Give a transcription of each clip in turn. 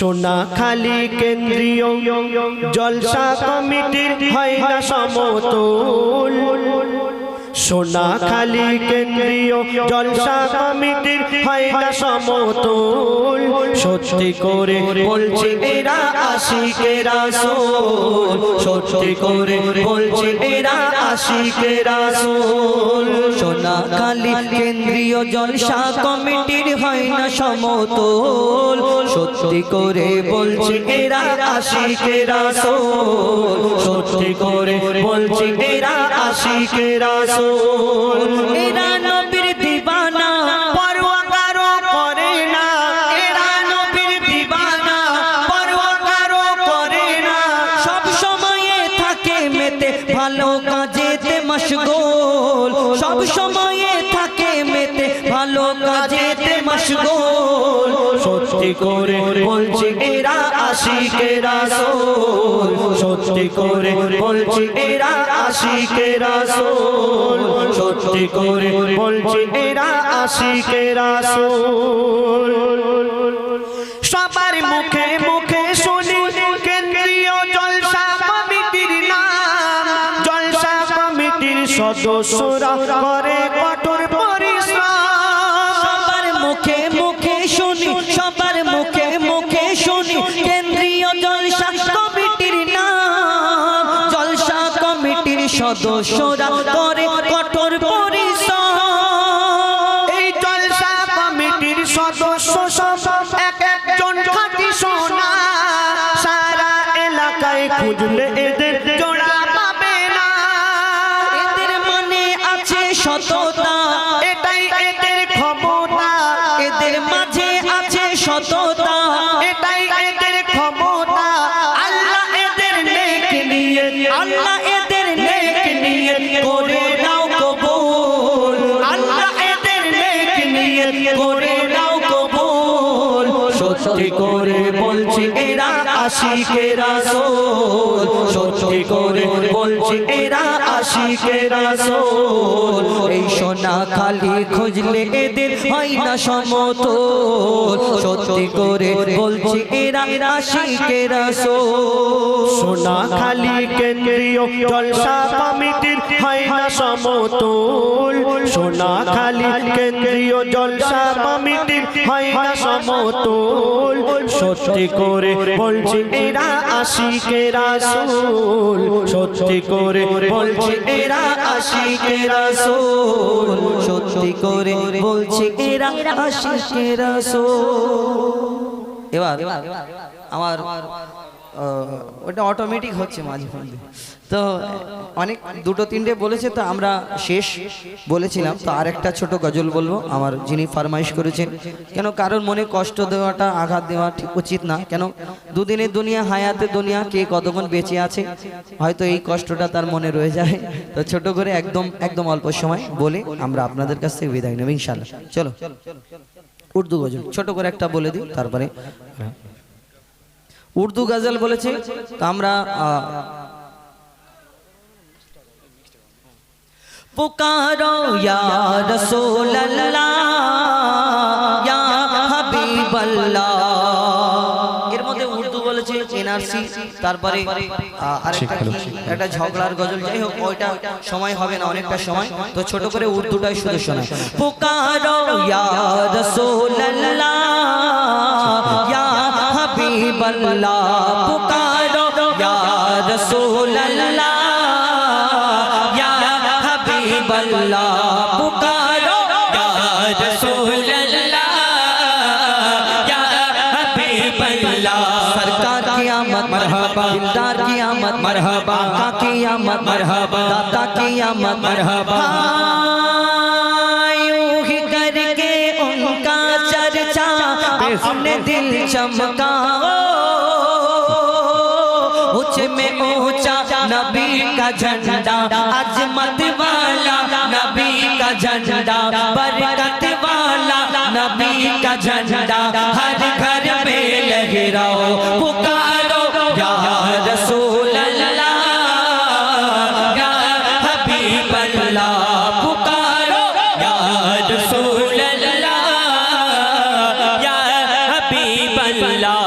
সোনাখালী কেন্দ্রীয় জলসা কমিটির হয় না সমতুল। সোনাখালী কেন্দ্রীয় জলসা কমিটির হয় না সমতুল। সত্যি করে বলছি এরা আশিকে রাসূল, সত্যি করে বলছি এরা আশিকে রাসূল। সোনাখালী কেন্দ্রীয় জলসা কমিটির হয় না সমতুল। সত্যি করে বলছি এরা আশিকে রাসূল, সত্যি করে বলছি এরা আশিকে রাসূল। এরা নবীর দিবানা, পরোয়া কারো করে না। এরা নবীর দিবানা, পরোয়া কারো করে না। সব সময়ে থাকে মেতে ভালো কাজেতে মশগুল। সব সময়ে থাকে মেতে ভালো কাজেতে মশগুল। সত্যি করে বলছি এরা আশিকে রাসূল, সত্যি করে বলছি এরা আশিকে রাসূল, সত্যি করে বলছি এরা আশিকে রাসূল। সবার মুখে মুখে শুনি কেন্দ্রীয় জলসা কমিটির নাম। জলসা কমিটির সদস্যরা করে কঠোর পরিশ্রম। সবার মুখে মুখে শুনি, সবার মুখে মুখে শুনি কেন্দ্রীয় জলসা কমিটির নাম। জলসা কমিটির সদস্যরা করে কঠোর পরিশ্রম। এই জলসা কমিটির সদস্য সব এক একজন খাঁটি সোনা। সারা এলাকায় খুঁজলে এদের জোড়া পাবে না। এদের মনে আছে সততা, এটাই এদের ক্ষমতা। এদের মাঝে আছে সততা, এটাই এদের ক্ষমতা। আল্লাহ এদের নেক নিয়ে, আল্লাহ এদের নেক নিয়ে করে নাও কবুল। আল্লাহ এদের নেক নিয়ে করে নাও কবুল। সত্যি করে বলছি এরা আশিকে রাসূল, সত্যি করে বলছি এরা আশিকে রাসূল। এই সোনাখালী খুঁজলে এদের হয় না সমতুল। সত্যি করে বলছি এরা আশিকে রাসূল। সোনাখালী কেন্দ্রীয় জলসা কমিটির হয় না সমতুল। সোনাখালী কেন্দ্রীয় জলসা কমিটির হয় না সমতুল। সত্যি করে বলছি এরা আশিকে রাসূল, সত্যি করে বলছি এরা আশিকে রাসূল। সত্যি করে বলছি এরা আশিকে রাসূল। এবার আমার ওটা অটোমেটিক হচ্ছে মাঝে মধ্যে, তো অনেক দুটো তিনটে বলেছে, তো আমরা শেষ বলেছিলাম, তো আরেকটা ছোট গজল বলবো আমার যিনি ফরমাইশ করেছেন। কেন কারোর মনে কষ্ট দেওয়াটা, আঘাত দেওয়া ঠিক উচিত না। কেন দুদিনের দুনিয়া, হায়াতে দুনিয়া, কে কতক্ষণ বেঁচে আছে হয়তো এই কষ্টটা তার মনে রয়ে যায়। তো ছোট করে একদম অল্প সময় বলে আমরা আপনাদের কাছ থেকে বিদায় নেব ইনশাআল্লাহ। চলো উর্দু গজল ছোট করে একটা বলে দিই, তারপরে উর্দু গজল বলেছে। তো আমরা পুকারো ইয়া রাসূলুল্লাহ ইয়া হাবিবাল্লাহ। এর মধ্যে উর্দু বলেছে এনআরসি, তারপরে একটা ঝগড়ার গজল, যাই হোক ওইটা সময় হবে না, অনেকটা সময়, তো ছোট করে উর্দুটাই শুধু শোনায়। পুকারো ইয়া রাসূলুল্লাহ ইয়া হাবিবাল্লাহ, পুকারো ইয়া রাসূলুল্লাহ ইয়া হাবিবাল্লাহ, পুকারো ইয়া রাসূলুল্লাহ ইয়া হাবিবাল্লাহ। सरकार की आमद मरहबा, दिलदार की आमद मरहबा, आका की आमद मरहबा, दाता की आमद मरहबा। यूं ही करके उनका चर्चा अपने दिल चमकाओ। ऊंच में ऊंचा नबी का झंडा, अजमत वाला नबी का झंडा, बरकत वाला नबी का झंडा हर घर में लहराओ। पुकारो या रसूल अल्लाह या हबीब अल्लाह, पुकारो या रसूल अल्लाह या हबीब अल्लाह।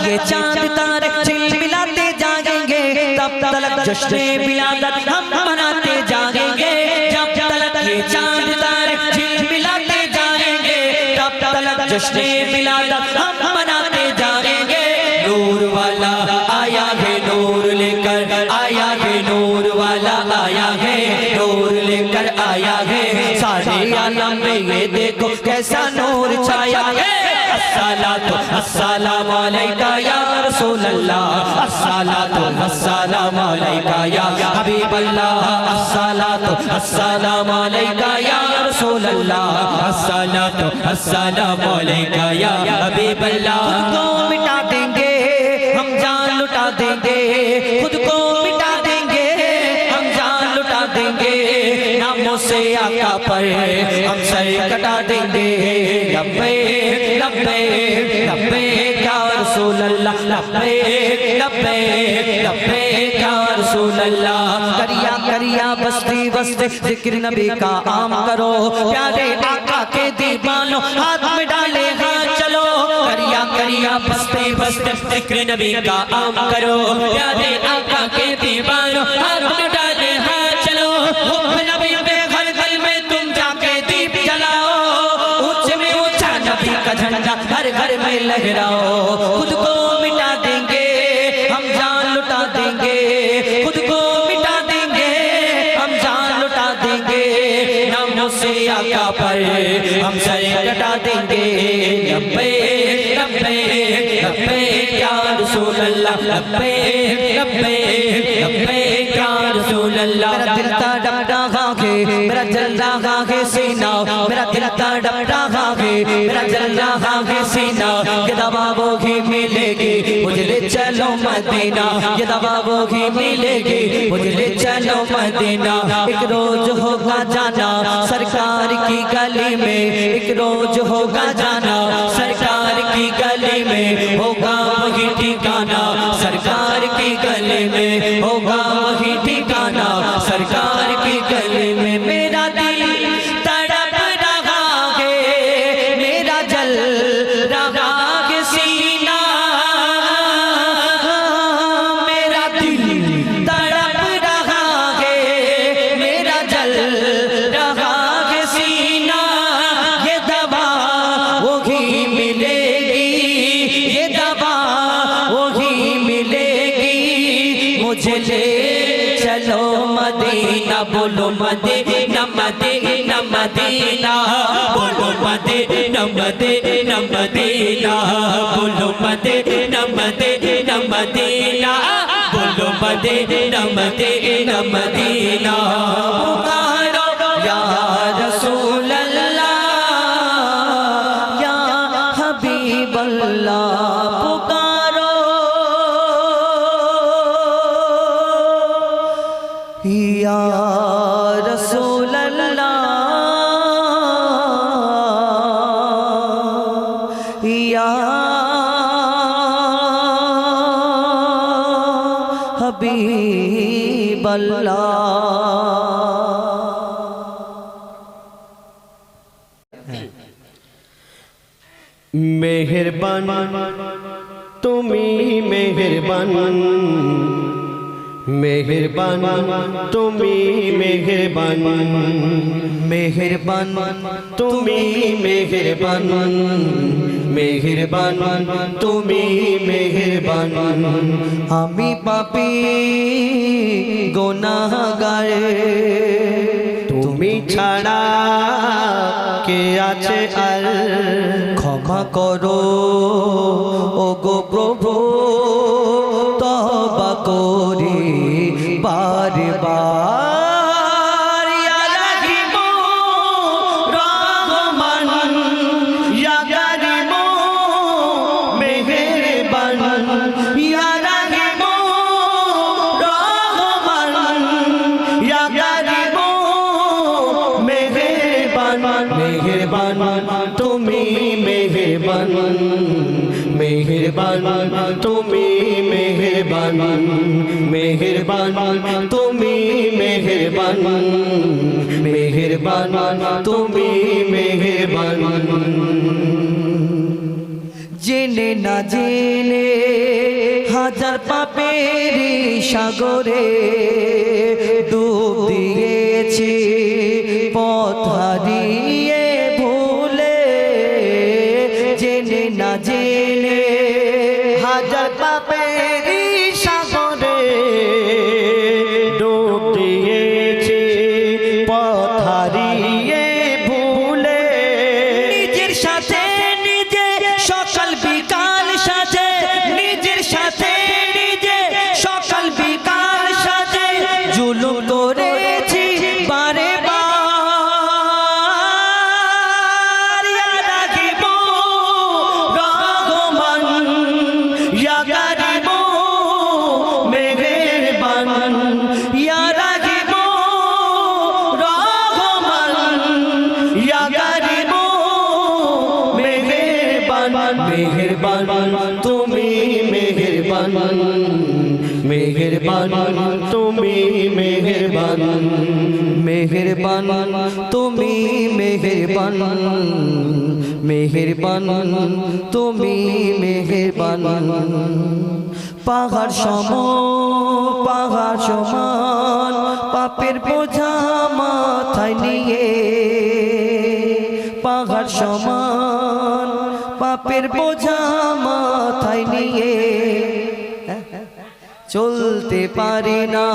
ये चांद तारे झिलमिलाते जाएंगे, तब तलक जश्न विलादत हम मनाते जाएंगे। जब तलक ये चांद तारे झिलमिलाते जाएंगे, तब तलक जश्न विलादत हम मनाते जाएंगे। नूर वाला आया है, नूर लेकर आया है, नूर वाला आया है, नूर लेकर आया है। सारे आलम में ये देखो कैसा नूर छाया है। अस्सलातु अस्सलामु अलैका या रसूल अल्लाह, अस्सलातु अस्सलामु अलैका या हबीब अल्लाह, अस्सलातु अस्सलामु अलैका या रसूल अल्लाह, अस्सलातु अस्सलामु अलैका या हबीब अल्लाह। खुद को मिटा देंगे हम जान लुटा देंगे, खुद को मिटा देंगे हम जान लुटा देंगे। नामों से आका पर हम सर कटा देंगे। लब्बैक लब्बैक लब्बैक या रसूल अल्लाह, लब्बैक लब्बैक लब्बैक या रसूल अल्लाह। करिया करिया बस्ती बस्ती जिक्र नबी का आम करो, प्यारे आका के दीवानो हाथ में डाले हाथ चलो। करिया करिया बस्ती बस्ती जिक्र नबी का आम करो, प्यारे आका के दीवानो हाथ में डाले हाथ चलो। हुब्ब नबी पे हर दिल में तुम जाके दीप जलाओ, ऊंचे में ऊंचा नबी का झंडा हर घर में लहराओ। खुद को मिटा देंगे हम जान लुटा देंगे, खुद को मिटा देंगे हम जान लुटा देंगे। नामों से आका पर हम सर कटा देंगे। लब्बैक लब्बैक लब्बैक या रसूल अल्लाह, लब्बैक लब्बैक लब्बैक या रसूल अल्लाह। मेरा दिल तड़प रहा है, मेरा जल रहा है सीना, मेरा दिल तड़प रहा है, मेरा जल रहा है सीना। ये दवा वो ही मिलेगी मुझे ले चलो मदीना, ये दवा वो ही मिलेगी मुझे ले चलो मदीना। एक रोज होगा जाना सरकार की गली में, एक रोज होगा जाना सरकार की गली में, होगा वही ठिकाना सरकार की गली में, होगा वही ठिकाना सरकार की गली में। मेरा दिल तड़प रहा है, मेरा जल रहा है सीना, मेरा दिल तड़प रहा है, मेरा जल रहा है सीना। ये दवा वही मिलेगी, ये दवा वही मिलेगी मुझे ले चलो मदीना। बोलो मदीना मदीना मदीना, बोलो मदीना मदीना मदीना, बोलो मदीना मदीना मदीना, बोलो मदीना मदीना मदीना। पुकारो या रसूल अल्लाह या हबीब अल्लाह, पुकारो या रसूल अल्लाह या हबीब अल्लाह। मेहरबान तुमी मेहरबान, मेहरबान तुमी मेहरबान, मेहरबान तुमी मेहरबान, मेहरबान तुमी मेहरबान। আমি পাপী গুনাহগার, তুমি ছাড়া কে আছে আর? ক্ষমা করো ও গো প্রভু, তওবা করি বারে বার। ইয়া রাহিম রহমান, या करीम मेहरबान, ইয়া রাহিম রহমান, या करीम मेहरबान, मेहरबान तुमी मेहरबान, मेहरबान तुमी मेहरबान, मेहरबान तुमी मेहरबान, मेहरबान तुमी मेहरबान। যে জেনে না জেনে হাজার পাপের সাগরে ডুব দিয়েছি পথ হারিয়ে ভুলে জেনে না জেনে হাজার পাপের সাগরে ডুব দিয়েছি পথ হারিয়ে ভুলে নিজের সাথে নিজে সকাল বিকাল সাজে নিজের সাথে নিজে সকাল বিকাল সাজে জুলুম করেছি বারে বার ইয়া রাগিব রহমান ইয়া কারিম মেহেরবান ইয়া রাগিব রহমান ইয়া কারিম মেহেরবান মেহেরবান তুমি মেহেরবান মেহেরবান তুমি মেহেরবান মেহেরবান তুমি মেহেরবান মেহেরবান তুমি মেহেরবান পাহাড় সমান পাপের বোঝা মাথায় নিয়ে পাহাড় সমান পাপের বোঝা মাথায় নিয়ে চলতে পারি না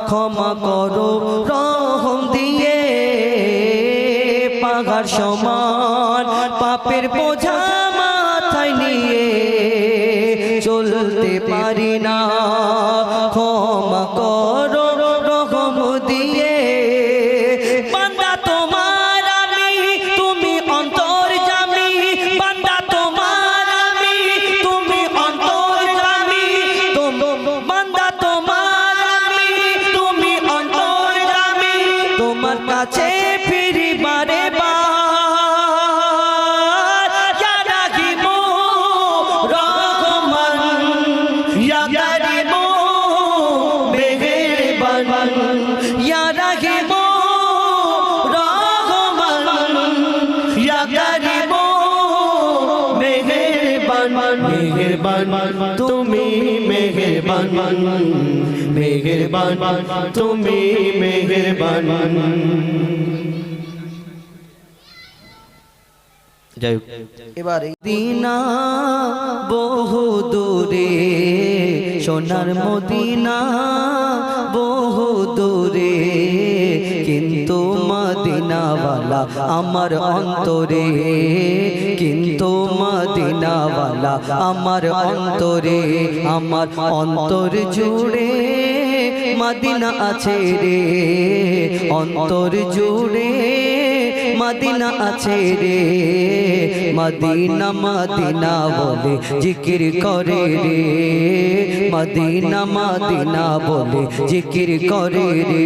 ক্ষমা করো রহম দিয়ে পাহাড় সমান পাপের বোঝা মাথায় নিয়ে চলতে পারি না ক্ষমা করো রহম দিয়ে বান্দা তোমার আমি তুমি অন্তর্যামী বান্দা তোমার আমি তুমি অন্তর্যামী বান্দা তোমার আমি তুমি অন্তর্যামী তোমার কাছে ফিরি বারে বার ইয়া রাহিম রহমান ইয়া কারিম মেহেরবান ইয়া রাহিম রহমান ইয়া কারিম মেহেরবান মেহেরবান তুমি মেহেরবান মেহেরবান তুমি মেহেরবান যাই হোক এবারে দিনা বহু দূরে সোনার মদিনা বহু দূরে কিন্তু মদিনাওয়ালা আমার অন্তরে কিন্তু মদিনাওয়ালা আমার অন্তরে আমার অন্তর জুড়ে মদিনা আছে রে অন্তর জুড়ে মদিনা আছে রে মদিনা মদিনা বলে জিকির করে রে মদিনা মদিনা বলে জিকির করে রে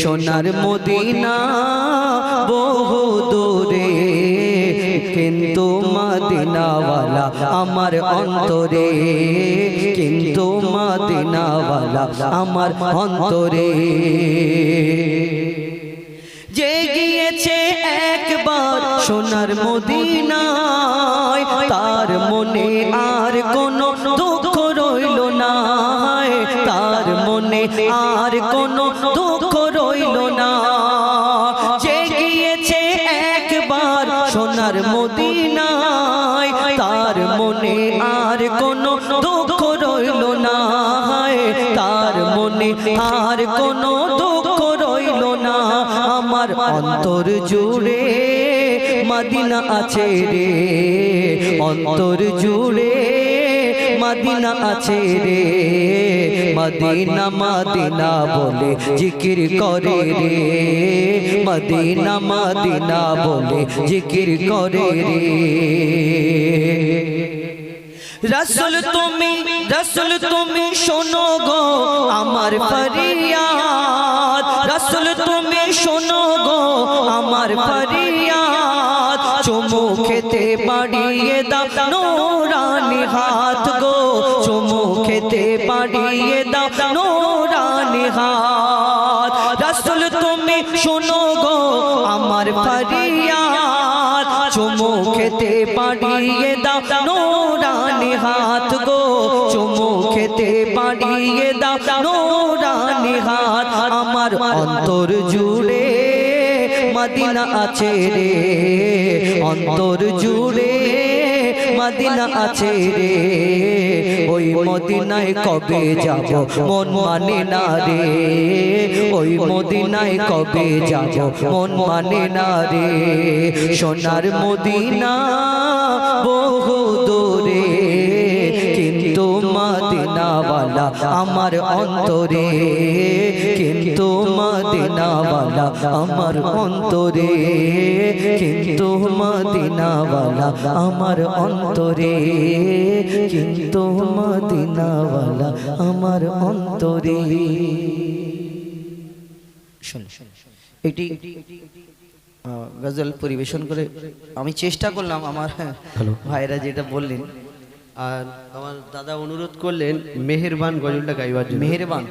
সোনার মদিনা বহু দূরে কিন্তু মদিনাওয়ালা আমার অন্তরে কিন্তু মদিনাওয়ালা আমার অন্তরে যে গিয়েছে একবার সোনার মদিনায় তার মনে আর কোনো দুঃখ রইল না তার মনে আর কোনো দুঃখ রইল না যে গিয়েছে একবার সোনার মদিনায় তার মনে আর কোনো দুঃখ রইল না তার মনে আর কোনো দুঃখ রইল না আমার অন্তর জুড়ে মদিনা আছে রে অন্তর জুড়ে মদিনা আছে রে মদিনা মদিনা বলে জিকির করে রে মদিনা মদিনা বলে জিকির করে রে रसूल তুমি শোনো গো আমার ফরিয়াদ रसूल তুমি শোনো গো আমার ফরিয়াদ চুমু খেতে বাড়িয়ে দাও নূরানি হাত গো চুমু খেতে বাড়িয়ে দাও নূরানি হাত रसूल তুমি শোনো গো আমার ফরিয়াদ চুমু খেতে বাড়িয়ে দাও বাড়িয়ে দাও নূরানি হাত আমার অন্তর জুড়ে মদিনা আছে রে অন্তর জুড়ে মদিনা আছে রে ওই মদিনায় কবে যাব মন মানে না রে ওই মদিনায় কবে যাব মন মানে না রে সোনার মদিনা বহু দূরে কিন্তু মদিনাওয়ালা আমার অন্তরে কিন্তু মদিনাওয়ালা আমার অন্তরে কিন্তু মদিনাওয়ালা আমার অন্তরে কিন্তু মদিনাওয়ালা আমার অন্তরে এটি গজল পরিবেশন করে আমি চেষ্টা করলাম আমার ভাইরা যেটা বললেন আর আমার দাদা অনুরোধ করলেন মেহেরবান গজলটা গাইবার জন্য। মেহেরবান